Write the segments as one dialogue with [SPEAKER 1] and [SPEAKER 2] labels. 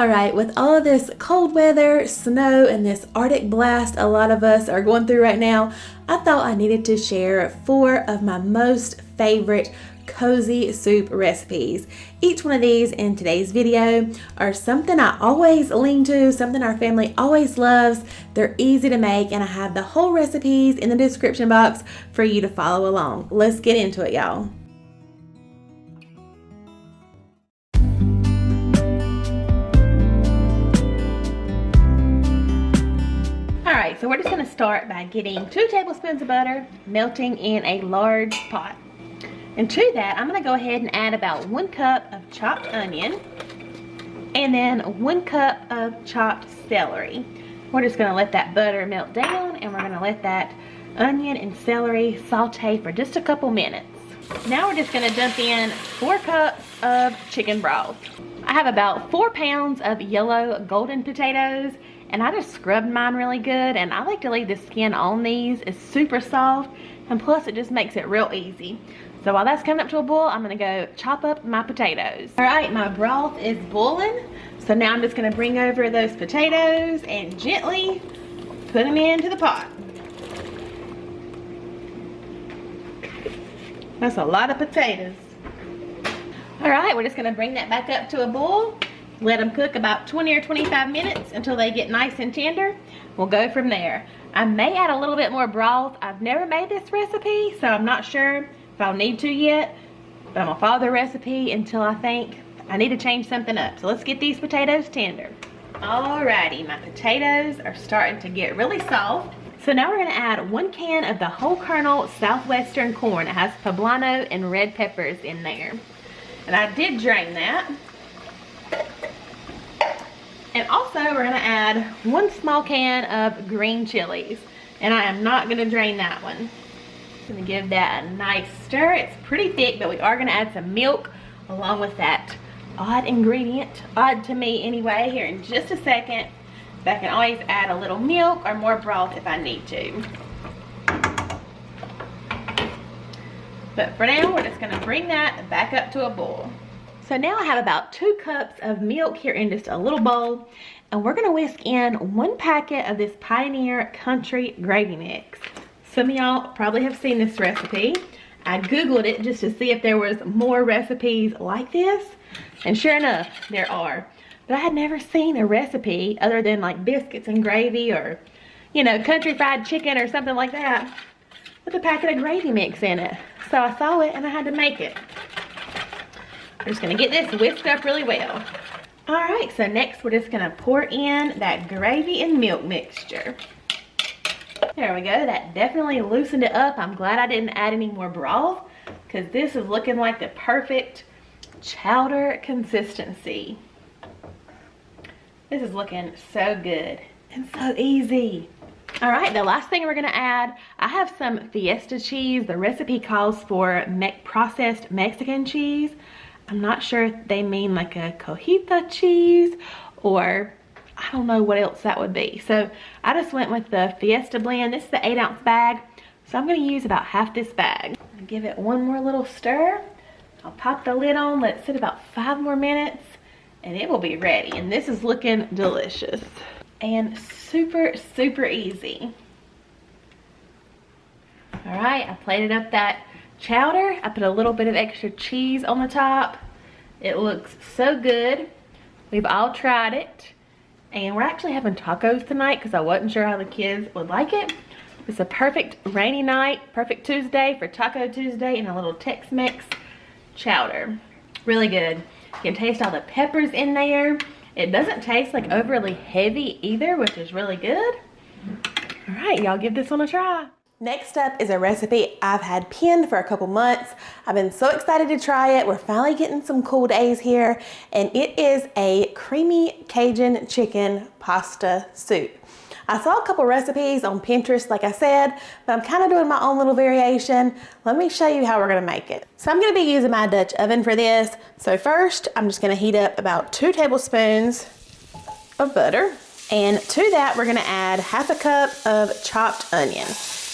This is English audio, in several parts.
[SPEAKER 1] All right, with all of this cold weather, snow, and this Arctic blast a lot of us are going through right now, I thought I needed to share 4 of my most favorite cozy soup recipes. Each one of these in today's video are something I always lean to, something our family always loves. They're easy to make, and I have the whole recipes in the description box for you to follow along. Let's get into it, y'all. Alright, so we're just going to start by getting 2 tablespoons of butter melting in a large pot. And to that, I'm going to go ahead and add about 1 cup of chopped onion and then 1 cup of chopped celery. We're just going to let that butter melt down, and we're going to let that onion and celery saute for just a couple minutes. Now we're just going to dump in 4 cups of chicken broth. I have about 4 pounds of yellow golden potatoes, and I just scrubbed mine really good, and I like to leave the skin on these. It's super soft, and plus it just makes it real easy. So while that's coming up to a boil, I'm gonna go chop up my potatoes. All right, my broth is boiling, so now I'm just gonna bring over those potatoes and gently put them into the pot. That's a lot of potatoes. All right, we're just gonna bring that back up to a boil. Let them cook about 20 or 25 minutes until they get nice and tender. We'll go from there. I may add a little bit more broth. I've never made this recipe, so I'm not sure if I'll need to yet, but I'm gonna follow the recipe until I think I need to change something up. So let's get these potatoes tender. Alrighty, my potatoes are starting to get really soft. So now we're gonna add 1 can of the whole kernel southwestern corn. It has poblano and red peppers in there. And I did drain that. And also we're gonna add 1 small can of green chilies. And I am not gonna drain that one. I'm gonna give that a nice stir. It's pretty thick, but we are gonna add some milk along with that odd ingredient, odd to me anyway, here in just a second. But I can always add a little milk or more broth if I need to. But for now, we're just gonna bring that back up to a boil. So now I have about 2 cups of milk here in just a little bowl, and we're gonna whisk in 1 packet of this Pioneer Country Gravy Mix. Some of y'all probably have seen this recipe. I Googled it just to see if there was more recipes like this, and sure enough, there are. But I had never seen a recipe other than like biscuits and gravy, or, you know, country fried chicken or something like that, with a packet of gravy mix in it. So I saw it and I had to make it. I'm just gonna get this whisked up really well. All right, so next we're just gonna pour in that gravy and milk mixture. There we go, that definitely loosened it up. I'm glad I didn't add any more broth, because this is looking like the perfect chowder consistency. This is looking so good and so easy. All right, the last thing we're gonna add, I have some Fiesta cheese. The recipe calls for processed Mexican cheese. I'm not sure if they mean like a cojita cheese, or I don't know what else that would be. So I just went with the Fiesta blend. This is the 8-ounce bag, so I'm gonna use about half this bag. Give it 1 more little stir. I'll pop the lid on, let it sit about 5 more minutes, and it will be ready. And this is looking delicious and super, super easy. All right, I plated up that chowder. I put a little bit of extra cheese on the top. It looks so good. We've all tried it. And we're actually having tacos tonight because I wasn't sure how the kids would like it. It's a perfect rainy night, perfect Tuesday for Taco Tuesday, and a little Tex-Mex chowder. Really good. You can taste all the peppers in there. It doesn't taste like overly heavy either, which is really good. All right, y'all give this one a try. Next up is a recipe I've had pinned for a couple months. I've been so excited to try it. We're finally getting some cool days here, and it is a creamy Cajun chicken pasta soup. I saw a couple recipes on Pinterest, like I said, but I'm kind of doing my own little variation. Let me show you how we're gonna make it. So I'm gonna be using my Dutch oven for this. So first, I'm just gonna heat up about 2 tablespoons of butter. And to that, we're gonna add half a cup of chopped onion.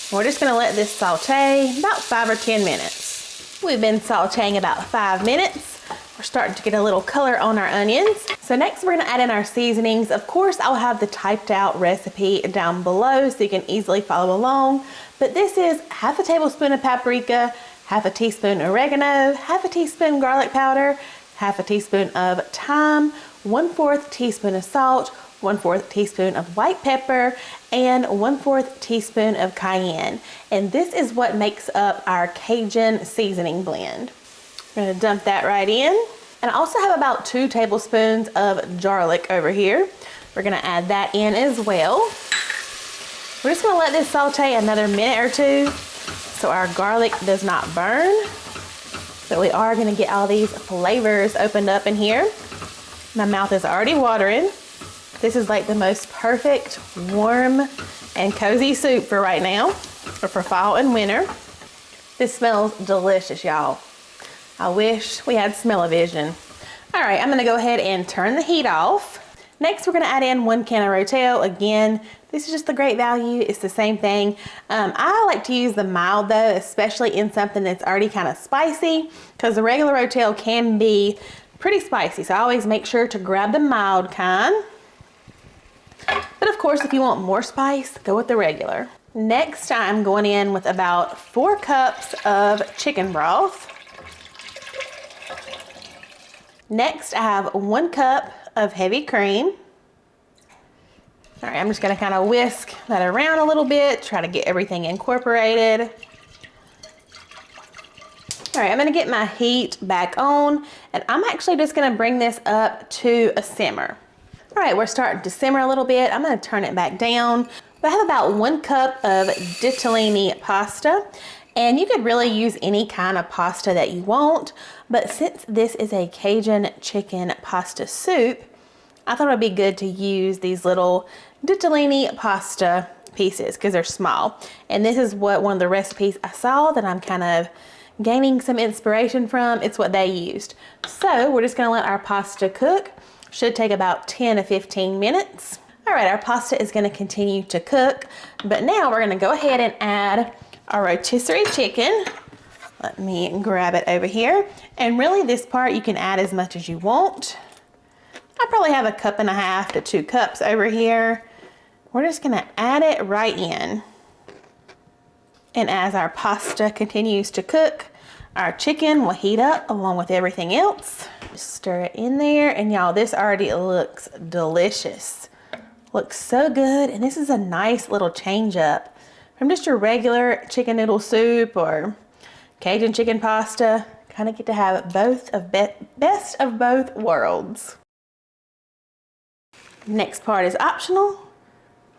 [SPEAKER 1] We're just gonna let this saute about 5 or 10 minutes. We've been sauteing about 5 minutes. We're starting to get a little color on our onions. So next we're gonna add in our seasonings. Of course, I'll have the typed out recipe down below so you can easily follow along. But this is half a tablespoon of paprika, half a teaspoon oregano, half a teaspoon garlic powder, half a teaspoon of thyme, 1/4 teaspoon of salt, 1/4 teaspoon of white pepper, and 1/4 teaspoon of cayenne. And this is what makes up our Cajun seasoning blend. We're gonna dump that right in. And I also have about 2 tablespoons of garlic over here. We're gonna add that in as well. We're just gonna let this saute another minute or 2 so our garlic does not burn. But we are gonna get all these flavors opened up in here. My mouth is already watering. This is like the most perfect warm and cozy soup for right now, or for fall and winter. This smells delicious, y'all. I wish we had smell-o-vision. All right, I'm gonna go ahead and turn the heat off. Next, we're gonna add in 1 can of Rotel. Again, this is just the great value. It's the same thing. I like to use the mild though, especially in something that's already kind of spicy, because the regular Rotel can be pretty spicy. So I always make sure to grab the mild kind. But of course, if you want more spice, go with the regular. Next, I'm going in with about 4 cups of chicken broth. Next, I have 1 cup of heavy cream. All right, I'm just gonna kind of whisk that around a little bit, try to get everything incorporated. All right, I'm gonna get my heat back on, and I'm actually just gonna bring this up to a simmer. All right, we're starting to simmer a little bit. I'm gonna turn it back down. I have about 1 cup of ditalini pasta, and you could really use any kind of pasta that you want, but since this is a Cajun chicken pasta soup, I thought it would be good to use these little ditalini pasta pieces because they're small. And this is what one of the recipes I saw that I'm kind of gaining some inspiration from. It's what they used. So we're just gonna let our pasta cook. Should take about 10 to 15 minutes. All right, our pasta is gonna continue to cook, but now we're gonna go ahead and add our rotisserie chicken. Let me grab it over here. And really this part you can add as much as you want. I probably have 1.5 cups to 2 cups over here. We're just gonna add it right in. And as our pasta continues to cook, our chicken will heat up along with everything else. Just stir it in there, and y'all, this already looks delicious. Looks so good, and this is a nice little change up from just your regular chicken noodle soup or Cajun chicken pasta. Kind of get to have both of best of both worlds. Next part is optional.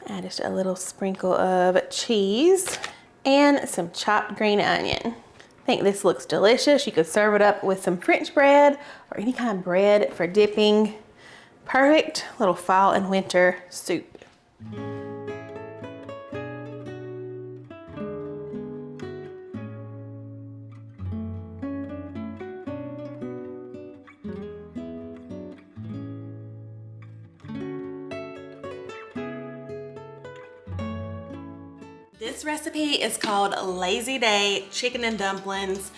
[SPEAKER 1] Add just a little sprinkle of cheese and some chopped green onion. I think this looks delicious. You could serve it up with some French bread or any kind of bread for dipping. Perfect little fall and winter soup. This recipe is called Lazy Day Chicken and Dumplings,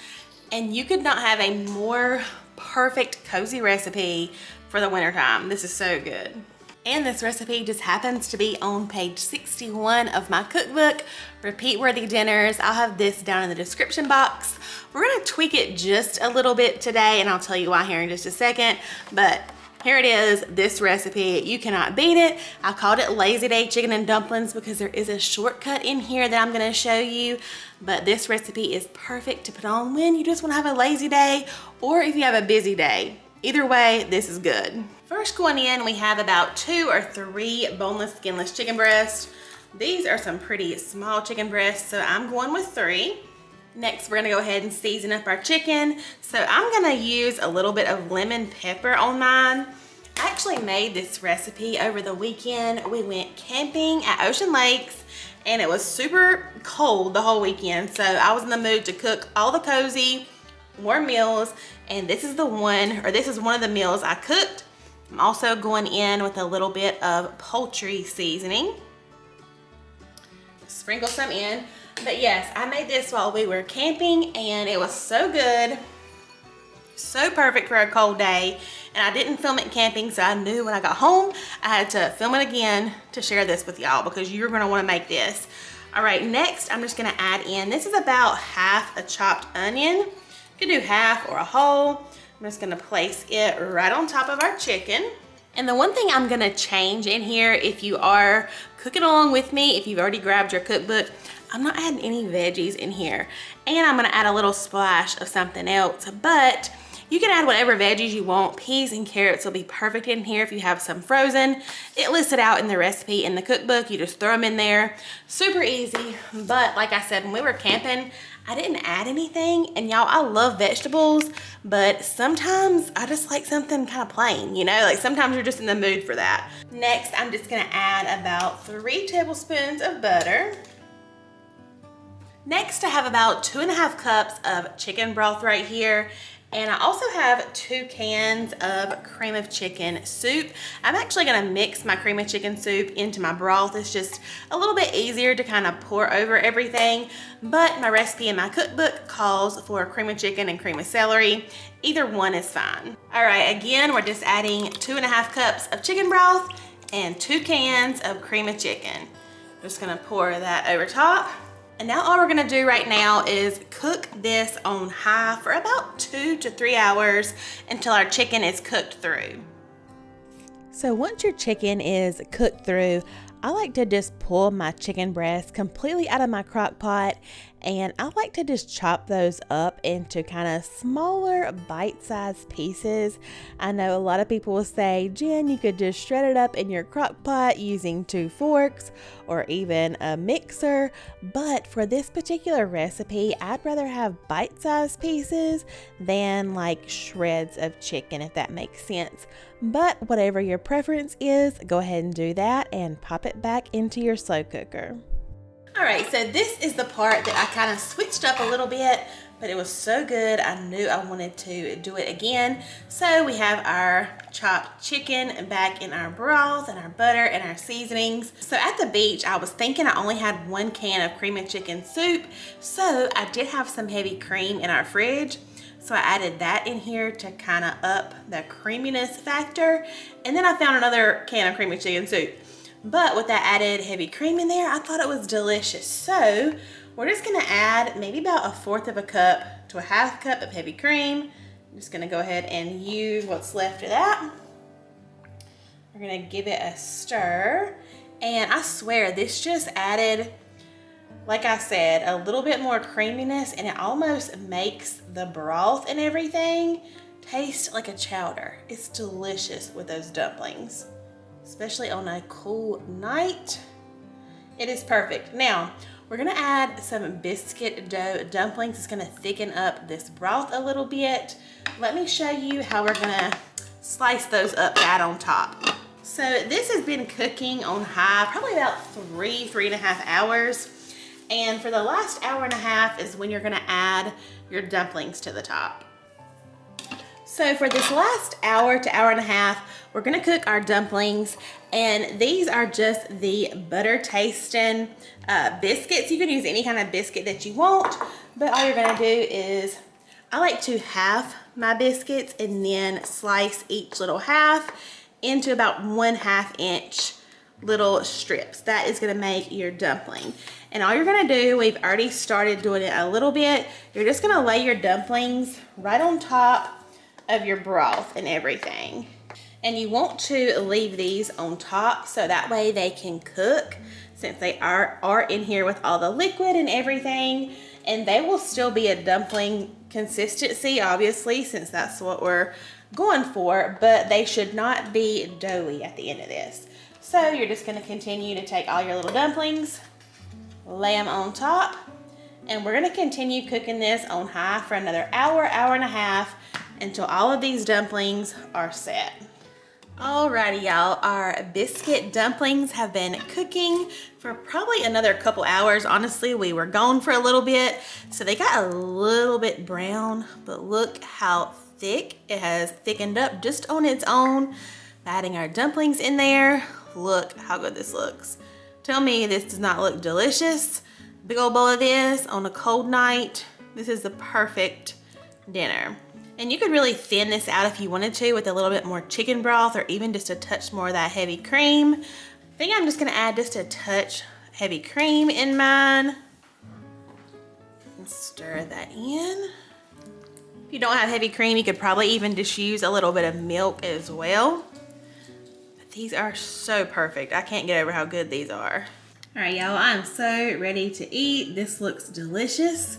[SPEAKER 1] and you could not have a more perfect cozy recipe for the wintertime. This is so good. And this recipe just happens to be on page 61 of my cookbook, Repeat Worthy Dinners. I'll have this down in the description box. We're gonna tweak it just a little bit today, and I'll tell you why here in just a second, but here it is, this recipe. You cannot beat it. I called it Lazy Day Chicken and Dumplings because there is a shortcut in here that I'm gonna show you, but this recipe is perfect to put on when you just wanna have a lazy day or if you have a busy day. Either way, this is good. First going in, we have about 2 or 3 boneless, skinless chicken breasts. These are some pretty small chicken breasts, so I'm going with 3. Next, we're gonna go ahead and season up our chicken. So I'm gonna use a little bit of lemon pepper on mine. I actually made this recipe over the weekend. We went camping at Ocean Lakes and it was super cold the whole weekend. So I was in the mood to cook all the cozy, warm meals, and this is one of the meals I cooked. I'm also going in with a little bit of poultry seasoning. Sprinkle some in. But yes, I made this while we were camping and it was so good. So perfect for a cold day. And I didn't film it camping, so I knew when I got home, I had to film it again to share this with y'all because you're gonna wanna make this. All right, next I'm just gonna add in, this is about half a chopped onion. You can do half or a whole. I'm just gonna place it right on top of our chicken. And the one thing I'm gonna change in here, if you are cooking along with me, if you've already grabbed your cookbook, I'm not adding any veggies in here. And I'm gonna add a little splash of something else, but you can add whatever veggies you want. Peas and carrots will be perfect in here if you have some frozen. It lists it out in the recipe in the cookbook. You just throw them in there. Super easy, but like I said, when we were camping, I didn't add anything, and y'all, I love vegetables, but sometimes I just like something kind of plain, you know? Like sometimes you're just in the mood for that. Next, I'm just gonna add about 3 tablespoons of butter. Next, I have about 2.5 cups of chicken broth right here. And I also have 2 cans of cream of chicken soup. I'm actually gonna mix my cream of chicken soup into my broth. It's just a little bit easier to kind of pour over everything, but my recipe in my cookbook calls for cream of chicken and cream of celery. Either one is fine. All right, again, we're just adding 2.5 cups of chicken broth and 2 cans of cream of chicken. Just gonna pour that over top. And now all we're gonna do right now is cook this on high for about 2 to 3 hours until our chicken is cooked through. So once your chicken is cooked through, I like to just pull my chicken breast completely out of my crock pot, and I like to just chop those up into kind of smaller bite-sized pieces. I know a lot of people will say, Jen, you could just shred it up in your crock pot using 2 forks or even a mixer, but for this particular recipe, I'd rather have bite-sized pieces than like shreds of chicken, if that makes sense. But whatever your preference is, go ahead and do that and pop it back into your slow cooker. All right, so this is the part that I kind of switched up a little bit, but it was so good, I knew I wanted to do it again. So we have our chopped chicken back in our broth and our butter and our seasonings. So at the beach, I was thinking I only had 1 can of cream of chicken soup, so I did have some heavy cream in our fridge. So I added that in here to kind of up the creaminess factor. And then I found another can of cream of chicken soup. But with that added heavy cream in there, I thought it was delicious. So we're just gonna add maybe about 1/4 of a cup to a 1/2 cup of heavy cream. I'm just gonna go ahead and use what's left of that. We're gonna give it a stir. And I swear this just added, like I said, a little bit more creaminess, and it almost makes the broth and everything taste like a chowder. It's delicious with those dumplings, especially on a cool night. It is perfect. Now, we're gonna add some biscuit dough dumplings. It's gonna thicken up this broth a little bit. Let me show you how we're gonna slice those up to add on top. So this has been cooking on high, probably about 3.5 hours. And for the last 1.5 hours is when you're gonna add your dumplings to the top. So for this last 1 hour to 1.5 hours, we're gonna cook our dumplings, and these are just the butter tasting biscuits. You can use any kind of biscuit that you want, but all you're gonna do is, I like to half my biscuits and then slice each little half into about 1/2 inch little strips. That is gonna make your dumpling. And all you're gonna do, we've already started doing it a little bit, you're just gonna lay your dumplings right on top of your broth and everything. And you want to leave these on top so that way they can cook, since they are in here with all the liquid and everything, and they will still be a dumpling consistency, obviously, since that's what we're going for, but they should not be doughy at the end of this. So you're just gonna continue to take all your little dumplings, lay them on top, and we're gonna continue cooking this on high for another 1.5 hours until all of these dumplings are set. Alrighty, y'all, our biscuit dumplings have been cooking for probably another couple hours. Honestly, we were gone for a little bit, so they got a little bit brown, but look how thick it has thickened up just on its own. Adding our dumplings in there, look how good this looks. Tell me this does not look delicious. Big old bowl of this on a cold night. This is the perfect dinner. And you could really thin this out if you wanted to with a little bit more chicken broth or even just a touch more of that heavy cream. I think I'm just gonna add just a touch heavy cream in mine. And stir that in. If you don't have heavy cream, you could probably even just use a little bit of milk as well. But these are so perfect. I can't get over how good these are. All right, y'all, I'm so ready to eat. This looks delicious.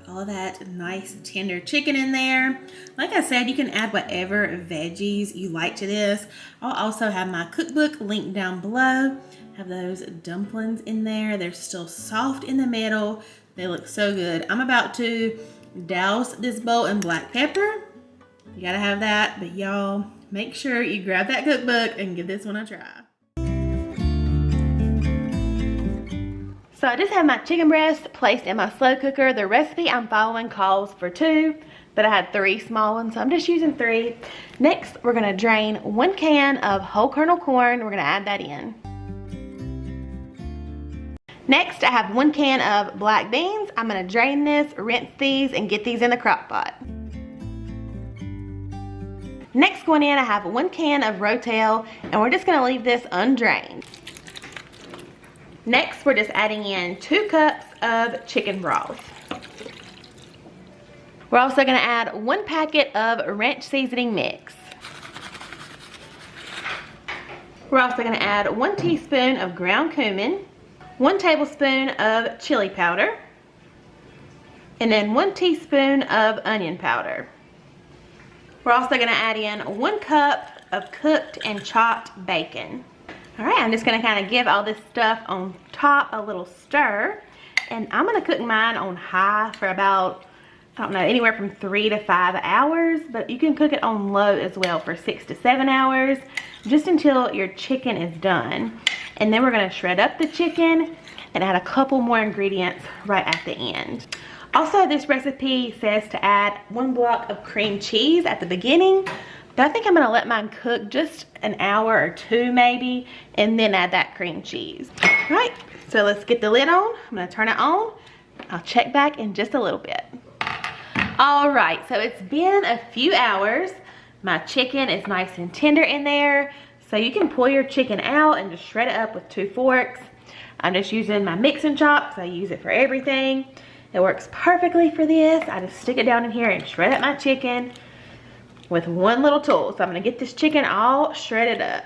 [SPEAKER 1] All that nice tender chicken in there. Like I said, you can add whatever veggies you like to this. I'll also have my cookbook linked down below. Have those dumplings in there. They're still soft in the middle. They look so good. I'm about to douse this bowl in black pepper. You gotta have that, but y'all make sure you grab that cookbook and give this one a try. So I just have my chicken breast placed in my slow cooker. The recipe I'm following calls for 2, but I had 3 small ones, so I'm just using 3. Next, we're gonna drain 1 can of whole kernel corn. We're gonna add that in. Next, I have 1 can of black beans. I'm gonna drain this, rinse these, and get these in the crock pot. Next going in, I have 1 can of rotel, and we're just gonna leave this undrained. Next, we're just adding in 2 cups of chicken broth. We're also gonna add 1 packet of ranch seasoning mix. We're also gonna add 1 teaspoon of ground cumin, 1 tablespoon of chili powder, and then 1 teaspoon of onion powder. We're also gonna add in 1 cup of cooked and chopped bacon. All right, I'm just gonna kind of give all this stuff on top a little stir, and I'm gonna cook mine on high for about, I don't know, anywhere from 3 to 5 hours, but you can cook it on low as well for 6 to 7 hours, just until your chicken is done. And then we're gonna shred up the chicken and add a couple more ingredients right at the end. Also, this recipe says to add 1 block of cream cheese at the beginning, but I think I'm gonna let mine cook just an hour or 2 maybe, and then add that cream cheese. All right, so let's get the lid on. I'm gonna turn it on. I'll check back in just a little bit. All right, so it's been a few hours. My chicken is nice and tender in there, so you can pull your chicken out and just shred it up with 2 forks. I'm just using my mix and chop because I use it for everything. It works perfectly for this. I just stick it down in here and shred up my chicken with 1 little tool. So I'm gonna get this chicken all shredded up.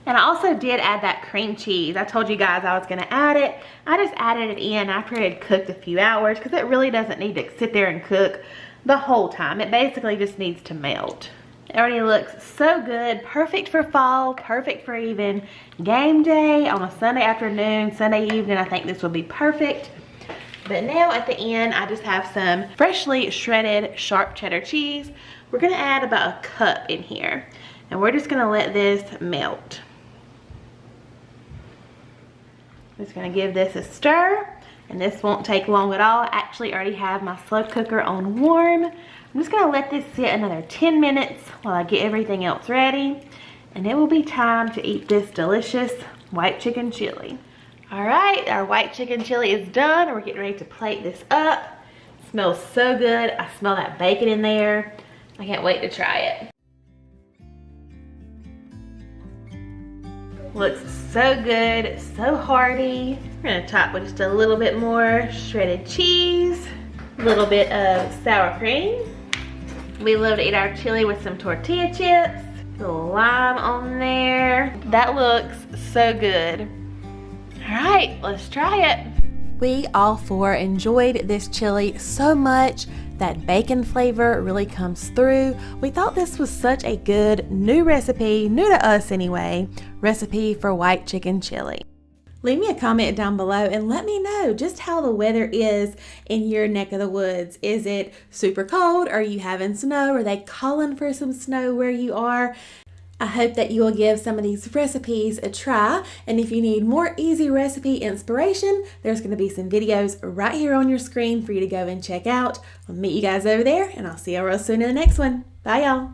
[SPEAKER 1] And I also did add that cream cheese. I told you guys I was gonna add it. I just added it in after it had cooked a few hours because it really doesn't need to sit there and cook the whole time. It basically just needs to melt. It already looks so good. Perfect for fall, perfect for even game day on a Sunday afternoon, Sunday evening. I think this will be perfect. But now at the end, I just have some freshly shredded sharp cheddar cheese. We're gonna add about a cup in here, and we're just gonna let this melt. I'm just gonna give this a stir, and this won't take long at all. I actually already have my slow cooker on warm. I'm just gonna let this sit another 10 minutes while I get everything else ready, and it will be time to eat this delicious white chicken chili. All right, our white chicken chili is done. We're getting ready to plate this up. It smells so good. I smell that bacon in there. I can't wait to try it. Looks so good, so hearty. We're gonna top with just a little bit more shredded cheese, a little bit of sour cream. We love to eat our chili with some tortilla chips, a little lime on there. That looks so good. All right, let's try it. We all 4 enjoyed this chili so much. That bacon flavor really comes through. We thought this was such a good new recipe, new to us anyway, recipe for white chicken chili. Leave me a comment down below and let me know just how the weather is in your neck of the woods. Is it super cold? Are you having snow? Are they calling for some snow where you are? I hope that you will give some of these recipes a try, and if you need more easy recipe inspiration, there's going to be some videos right here on your screen for you to go and check out. I'll meet you guys over there, and I'll see y'all real soon in the next one. Bye, y'all.